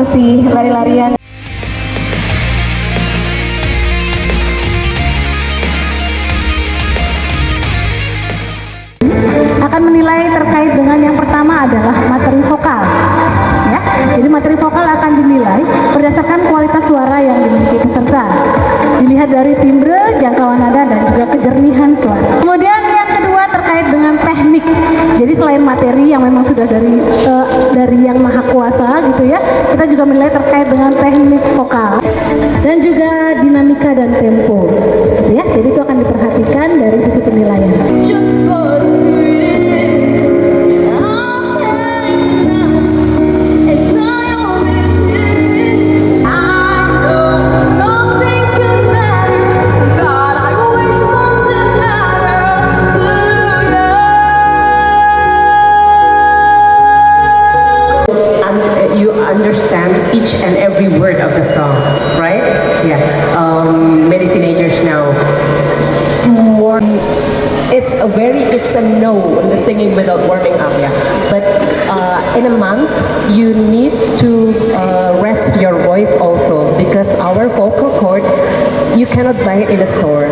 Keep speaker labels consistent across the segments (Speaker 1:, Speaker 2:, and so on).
Speaker 1: masih lari-larian. Akan menilai terkait dengan yang pertama adalah materi vokal. Ya, jadi materi vokal akan dinilai berdasarkan kualitas suara yang dimiliki peserta. Dilihat dari timbre, jangkauan nada, dan juga kejernihan suara. Kemudian yang kedua terkait dengan teknik. Jadi selain materi yang memang sudah dari yang maha kuasa gitu ya, kita juga menilai terkait dengan teknik vokal dan juga dinamika dan tempo. Gitu ya, jadi itu akan diperhatikan dari sisi penilaian.
Speaker 2: Understand each and every word of the song, right? Yeah. Many teenagers now more. It's a no in the singing without warming up, yeah. But in a month, you need to rest your voice also, because our vocal cord, you cannot buy it in a store.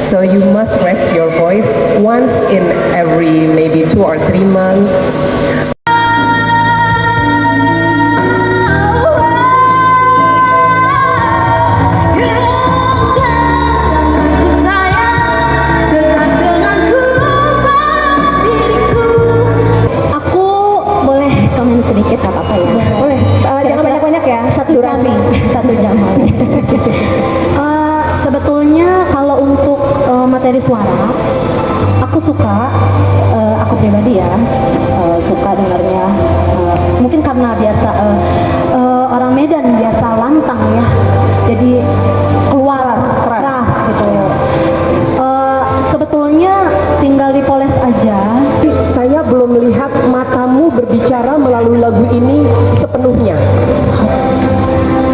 Speaker 2: So you must rest your voice once in every maybe 2 or 3 months.
Speaker 1: Sedikit gak apa-apa ya. Boleh. Jangan banyak-banyak ya. Satu durasi 1 jam. Sebetulnya kalau untuk materi suara, aku suka, aku pribadi ya, suka dengarnya. Mungkin karena biasa orang Medan biasa lantang ya, jadi keluar keras gitu. Sebetulnya tinggal dipoles aja.
Speaker 2: Saya belum melihat matamu berbicara melalui lagu ini sepenuhnya,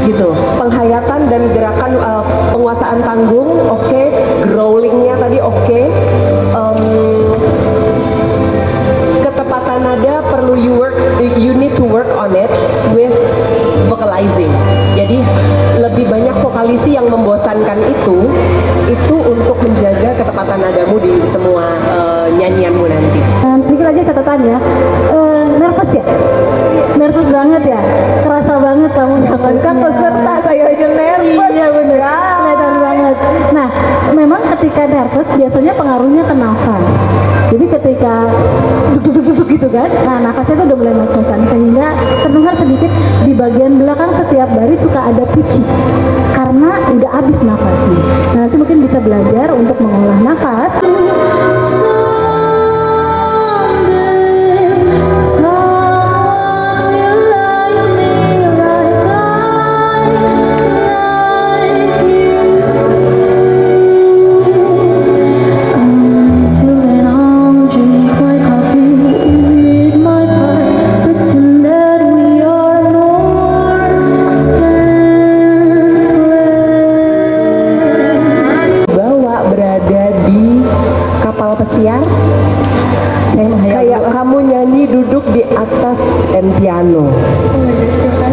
Speaker 2: gitu. Penghayatan dan gerakan penguasaan panggung, oke. Growlingnya tadi oke. Ketepatan nada perlu you need to work on it with vocalizing. Jadi lebih banyak vokalisi yang membosankan itu untuk menjaga ketepatan nadamu di semua nyanyianmu nanti.
Speaker 1: Sedikit aja catatan ya, nervous ya? Nervous banget ya? Kerasa banget kamu kan peserta, saya aja nervous. Iya bener, kelihatan banget. Nah, memang ketika nervous biasanya pengaruhnya ke nafas. Jadi ketika duduk gitu kan, nah nafasnya tuh udah mulai ngos-ngosan, sehingga terdengar sedikit di bagian belakang setiap baris suka ada pitchy karena udah habis nafasnya. Nah, nanti mungkin bisa belajar untuk mengolah nafas.
Speaker 2: Pesiar, kayak kamu nyanyi duduk di atas piano.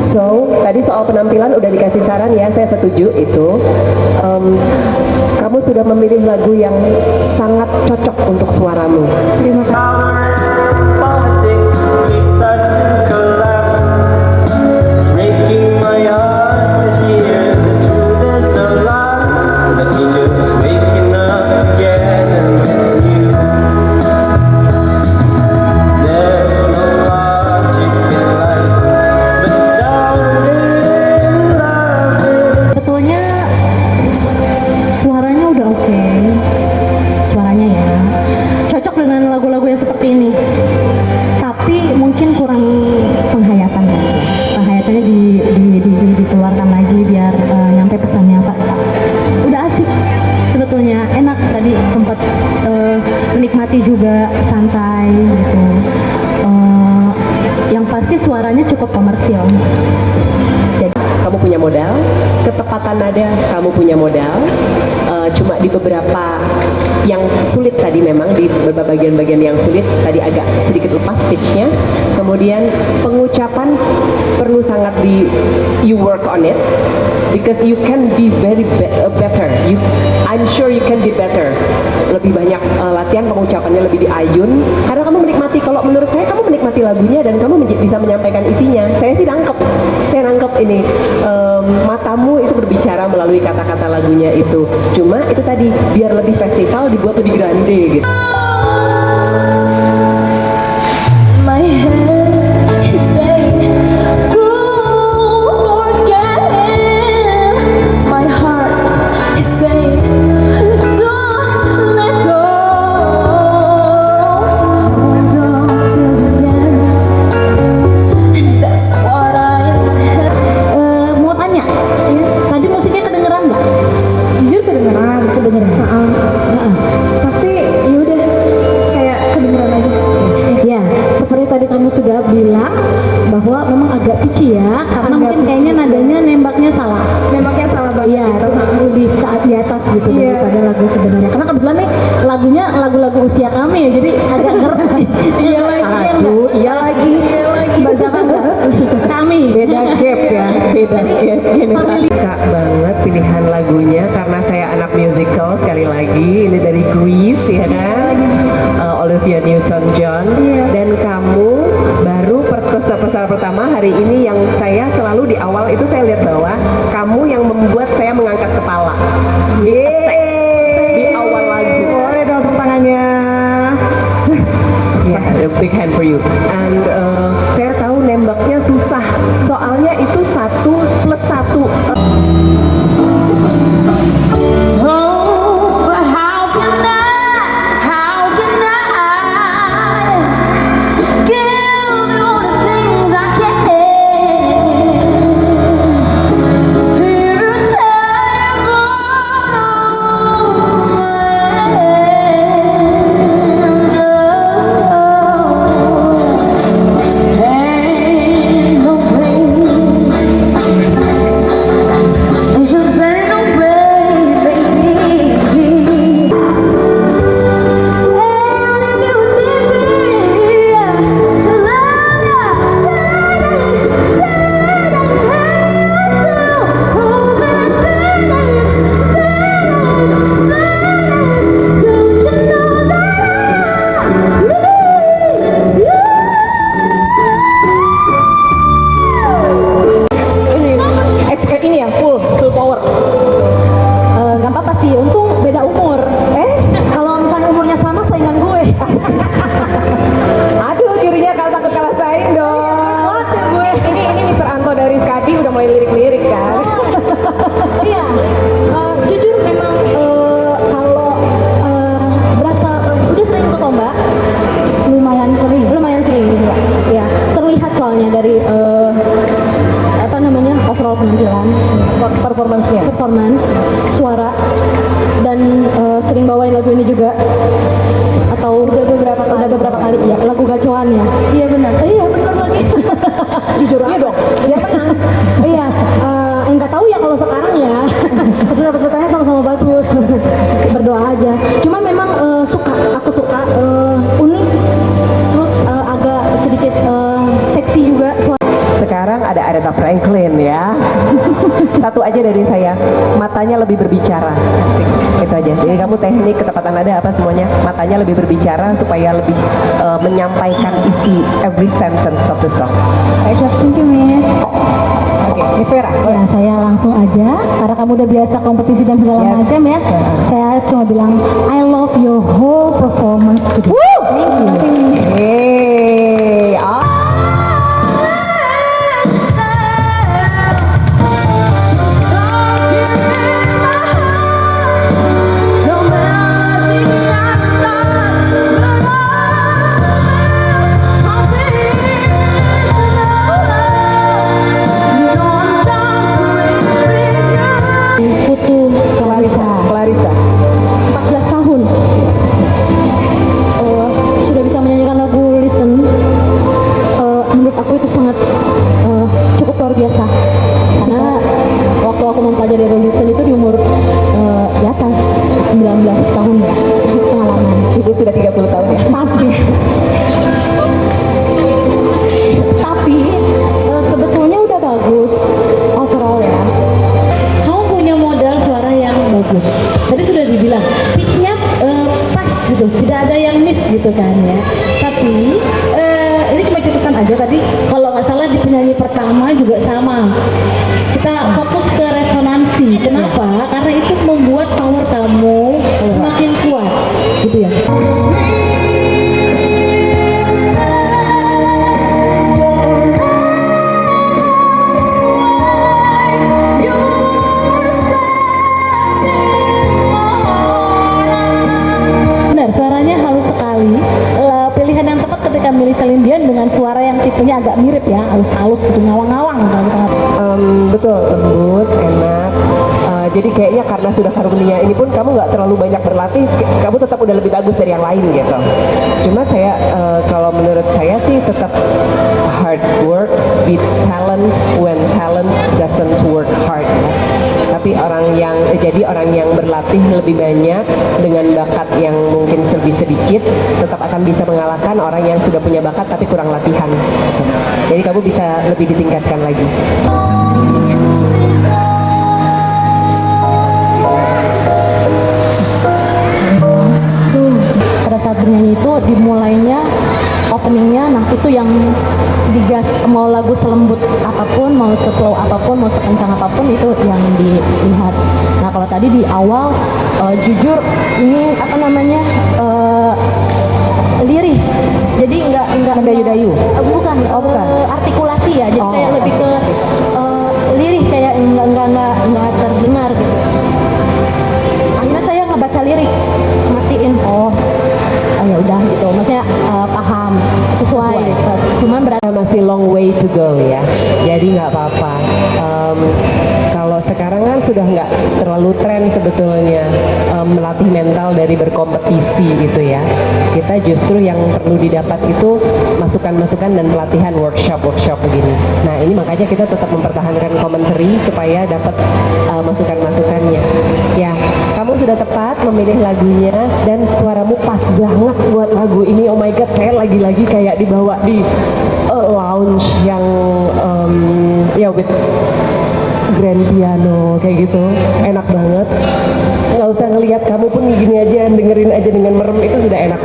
Speaker 2: So tadi soal penampilan udah dikasih saran ya, saya setuju itu. Kamu sudah memilih lagu yang sangat cocok untuk suaramu. Terima kasih. Dikeluarkan lagi biar nyampe pesannya Pak. Udah asik sebetulnya, enak tadi sempat menikmati juga, santai gitu. Yang pasti suaranya cukup komersial. Jadi kamu punya modal, ketepatan nada kamu punya modal. Cuma di beberapa yang sulit tadi, memang di beberapa bagian-bagian yang sulit tadi agak sedikit lepas pitchnya. Kemudian pengucapan perlu perlu sangat you work on it because you can be better. I'm sure you can be better. Lebih banyak latihan pengucapannya lebih diayun karena kamu menikmati. Kalau menurut saya kamu menikmati lagunya dan kamu bisa menyampaikan isinya. Saya sih saya nangkep ini matamu itu berbicara melalui kata-kata lagunya itu. Cuma itu tadi biar lebih festival dibuat lebih grande gitu.
Speaker 3: My head is saying, "Fool, forget him." My heart is saying, "Don't let go." Hold on till the end. That's what I intend.
Speaker 1: Mau tanya, tadi musiknya kedengeran nggak? Jujur kedengeran. Tapi yaudah kayak kedengeran aja. Ya, seperti tadi kamu sudah bilang bahwa memang agak pitchy ya, karena mungkin kayaknya nadanya nembaknya salah.
Speaker 3: Nembaknya salah banget.
Speaker 1: Iya, lebih ke di atas gitu daripada lagu sebenarnya. Karena kebetulan nih lagunya lagu-lagu usia kami ya, jadi agak ngerti. Iya lagi. Bahasa kami.
Speaker 2: Beda gap ya, beda gap ini. Suka banget pilihan lagunya karena saya anak musical sekali lagi. Ini dari Grease ya kan, Olivia Newton-John. Dan kamu baru pesan pertama hari ini yang saya selalu di awal itu saya lihat bahwa kamu yang membuat saya mengangkat kepala. Di awal lagu. Boleh dong tangannya. Yeah, a big hand for you. And saya tahu nembaknya susah, soalnya itu 1+1.
Speaker 3: Oh, but how can I give you all the things I can? Every time ain't no pain. It just ain't no way, baby. And if you need me to love you, say that you have to. Oh, baby, don't you know that I need you?
Speaker 2: Ini ya full power.
Speaker 1: Gak apa-apa sih, untung beda umur. Kalau misalnya umurnya sama, saingan gue.
Speaker 2: Aduh, jurinya kalau takut kalah saing dong. Ini Mr. Anto dari Skadi udah mulai lirik-lirik kan.
Speaker 1: Iya, jujur memang kalau berasa udah sering ikut lomba, lumayan sering ya. Terlihat soalnya dari apa namanya overall penampilan, performance, suara, dan sering bawain lagu ini juga. Atau udah beberapa kali ya, lagu gacoan ya. Iya benar lagi. Jujur aja dong, biar menang. Iya, nggak tahu ya kalau sekarang ya. Peserta-pesertanya sama-sama bagus. Berdoa aja. Cuman memang aku suka unik, terus agak sedikit seksi juga.
Speaker 2: Sekarang ada Aretha Franklin ya. Satu aja dari saya, matanya lebih berbicara. Itu aja. Jadi kamu teknik, ketepatan nada apa semuanya, matanya lebih berbicara supaya lebih menyampaikan isi every sentence of the song.
Speaker 1: Thank you, Miss.
Speaker 2: Oke, Miss Vera.
Speaker 1: Ya, saya langsung aja karena kamu udah biasa kompetisi dan segala macam ya. Saya cuma bilang I love your whole performance today. Thank you.
Speaker 2: Hey,
Speaker 1: Putu
Speaker 2: Clarissa.
Speaker 1: 14 tahun. Sudah bisa menyanyikan lagu Listen. Menurut aku itu sangat cukup luar biasa. Karena waktu aku mempelajari lagu Listen itu di umur di atas 19 tahun ya, pengalaman.
Speaker 2: Itu sudah 30 tahun ya.
Speaker 1: Tapi sebetulnya violinis gitu kan ya. Tapi ini cuma catatan aja tadi. Kalau nggak salah di penyanyi pertama juga sama. Kita fokus ke resonansi. Kenapa? Karena itu membuat power kamu semakin kuat, gitu ya. Benar, suaranya halus sekali. Pilihan yang tepat ketika milih Celine Dion dengan suara yang tipenya agak mirip ya, halus-halus gitu, ngawang-ngawang gitu.
Speaker 2: Betul, lembut, enak. Jadi kayaknya karena sudah harmonia ini pun kamu nggak terlalu banyak berlatih, kamu tetap udah lebih bagus dari yang lain gitu. Cuma saya kalau menurut saya sih tetap hard work beats talent when talent doesn't work hard. Tapi orang yang berlatih lebih banyak dengan bakat yang mungkin lebih sedikit tetap akan bisa mengalahkan orang yang sudah punya bakat tapi kurang latihan. Jadi kamu bisa lebih ditingkatkan lagi.
Speaker 1: Pada saat bernyanyi itu dimulainya openingnya, nah itu yang digas, mau lagu selembut apapun, mau slow apapun, mau sekencang apapun, itu yang dilihat. Nah kalau tadi di awal jujur ini apa namanya lirih, jadi nggak mendayu-dayu, bukan artikulasi ya, jadi kayak lebih ke lirih, kayak nggak terdengar gitu. Akhirnya saya ngebaca lirik, mastiin ya udah gitu, maksudnya paham sesuai. Cuman berarti
Speaker 2: Masih long way to go ya, jadi nggak apa-apa. Kalau sekarang kan sudah nggak terlalu tren sebetulnya melatih mental dari berkompetisi gitu ya. Kita justru yang perlu didapat itu masukan-masukan dan pelatihan workshop begini. Nah ini makanya kita tetap mempertahankan commentary supaya dapat masukan-masukannya. Ya, kamu sudah tepat memilih lagunya dan suaramu pas banget buat lagu ini. Oh my god, saya lagi-lagi kayak dibawa di lounge yang ya with grand piano kayak gitu, enak banget. Nggak usah ngelihat, kamu pun gini aja, dengerin aja dengan merem itu sudah enak.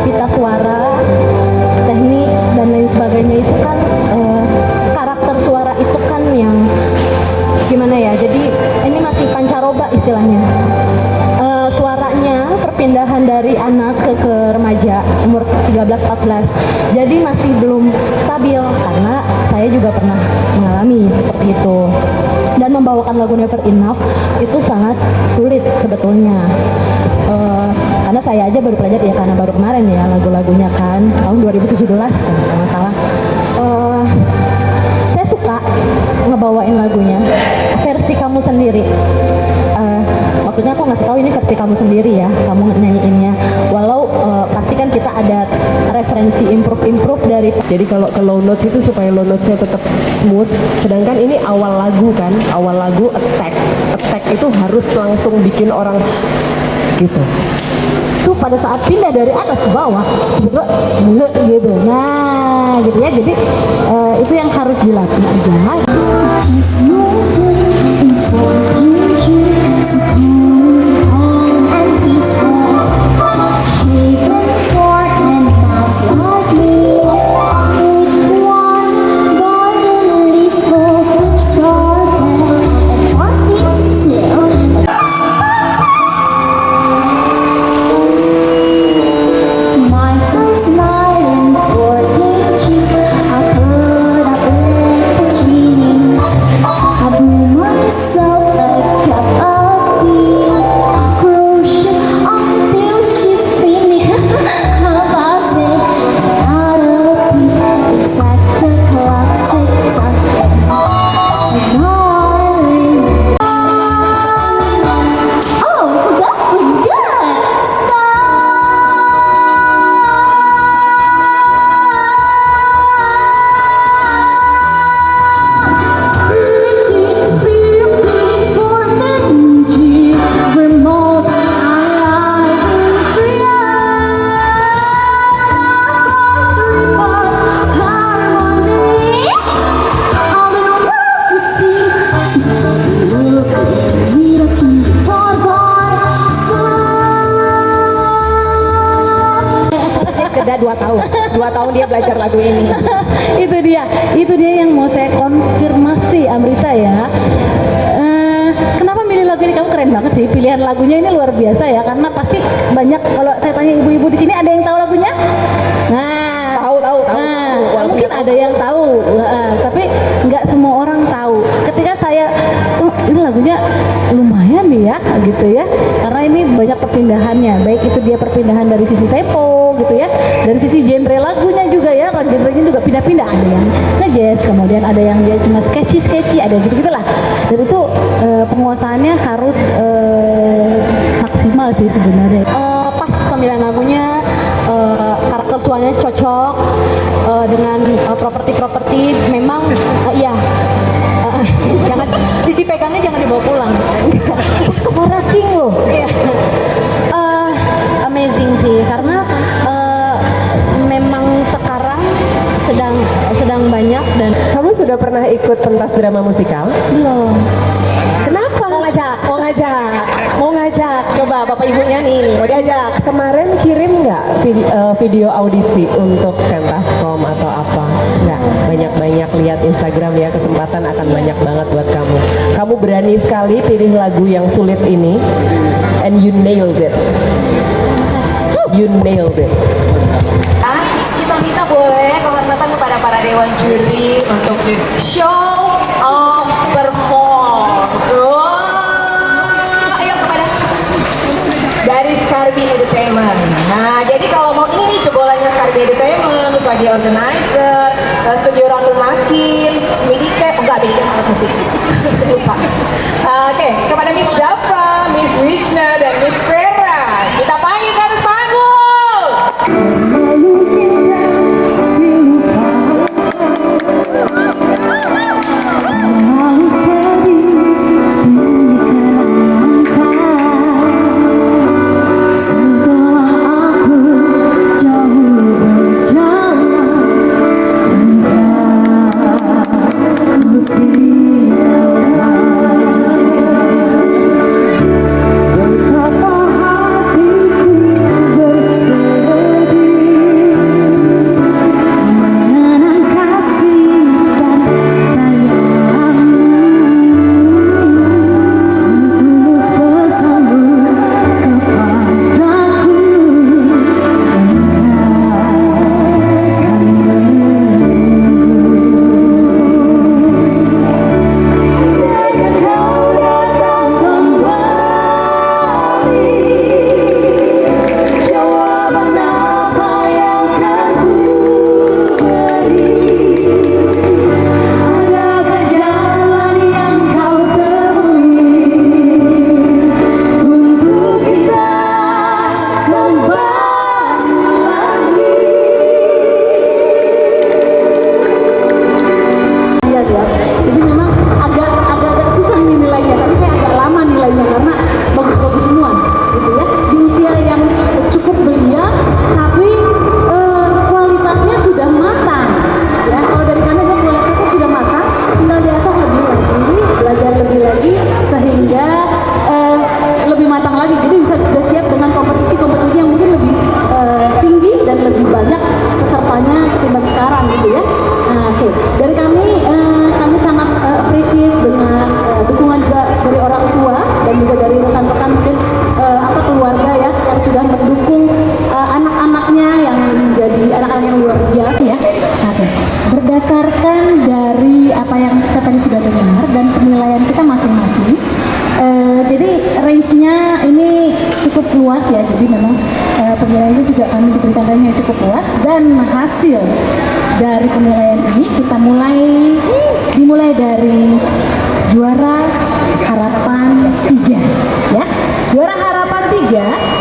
Speaker 1: pita suara, teknik dan lain sebagainya itu kan karakter suara itu kan yang gimana ya, jadi ini masih pancaroba istilahnya. Suaranya perpindahan dari anak ke remaja umur 13-14, jadi masih belum stabil karena saya juga pernah mengalami seperti itu. Dan membawakan lagu Never Enough itu sangat sulit sebetulnya. Karena saya aja baru belajar ya, karena baru kemarin ya lagu-lagunya kan tahun 2017 kan kalau nggak salah. Saya suka ngebawain lagunya versi kamu sendiri. Maksudnya aku ngasih tahu ini versi kamu sendiri ya, kamu nyanyiinnya. Walau pasti kan kita ada referensi improve dari.
Speaker 2: Jadi kalau ke low notes itu supaya low notesnya tetap smooth. Sedangkan ini awal lagu kan, awal lagu attack itu harus langsung bikin orang gitu.
Speaker 1: Tuh pada saat pindah dari atas ke bawah gitu. Nah gitu ya, jadi itu yang harus dilatih aja.
Speaker 3: Just moving for future, so cozy, calm and peaceful. Haven for and pass like me. With one garden leaf full of strawberry and parties still. My first night in Fort Lee, I put up with Puccini. I've
Speaker 2: Beda 2 tahun. 2 tahun dia belajar lagu ini.
Speaker 1: itu dia yang mau saya konfirmasi Amrita ya. Kenapa milih lagu ini? Kamu keren banget sih, pilihan lagunya ini luar biasa ya, karena pasti banyak, kalau saya tanya ibu-ibu di sini ada yang tahu lagunya? Nah,
Speaker 2: Tahu.
Speaker 1: mungkin ada yang tahu, tapi nggak semua orang tahu. Ketika saya, ini lagunya lumayan nih ya, gitu ya, karena ini banyak perpindahannya, baik itu dia perpindahan dari sisi tempo, gitu ya, dari sisi genre lagunya juga ya, kan genrenya juga pindah-pindah, ada yang nge-jazz, kemudian ada yang dia cuma sketchy, ada gitu-gitulah. Dan itu penguasaannya harus maksimal sih sebenarnya.
Speaker 3: Pas pemilihan lagunya, karakter suaranya cocok dengan properti memang iya, jangan dipegangnya, jangan dibawa pulang. Cakep King loh. Iya. Amazing sih, karena memang sekarang sedang banyak. Dan
Speaker 2: Kamu sudah pernah ikut pentas drama musikal?
Speaker 3: belum.
Speaker 2: Kenapa?
Speaker 3: Mau ngajak, coba bapak ibunya nih, mau diajak.
Speaker 2: Kemarin kirim nggak video audisi untuk Pentascom atau apa? Nggak, banyak-banyak lihat Instagram ya, kesempatan akan banyak banget buat kamu. Kamu berani sekali pilih lagu yang sulit ini, and you nailed it. You nailed it.
Speaker 3: Kita minta boleh kehormatan kepada para dewan juri untuk show of perform. Ayo kepada dari Scarby Entertainment. Nah, jadi kalau mau ini nih jebolannya Scarby Entertainment, sebagai organizer, studio Ratu Makin, Midike, enggak Midike alat musik. Saya lupa. Oke, kepada Miss Dava, Miss Wishna, dan Miss Vera, kita panggil ke atas panggung.
Speaker 1: penilaiannya juga kami diberikan ranking yang cukup luas, dan hasil dari penilaian ini kita dimulai dari juara harapan 3 ya. Juara harapan 3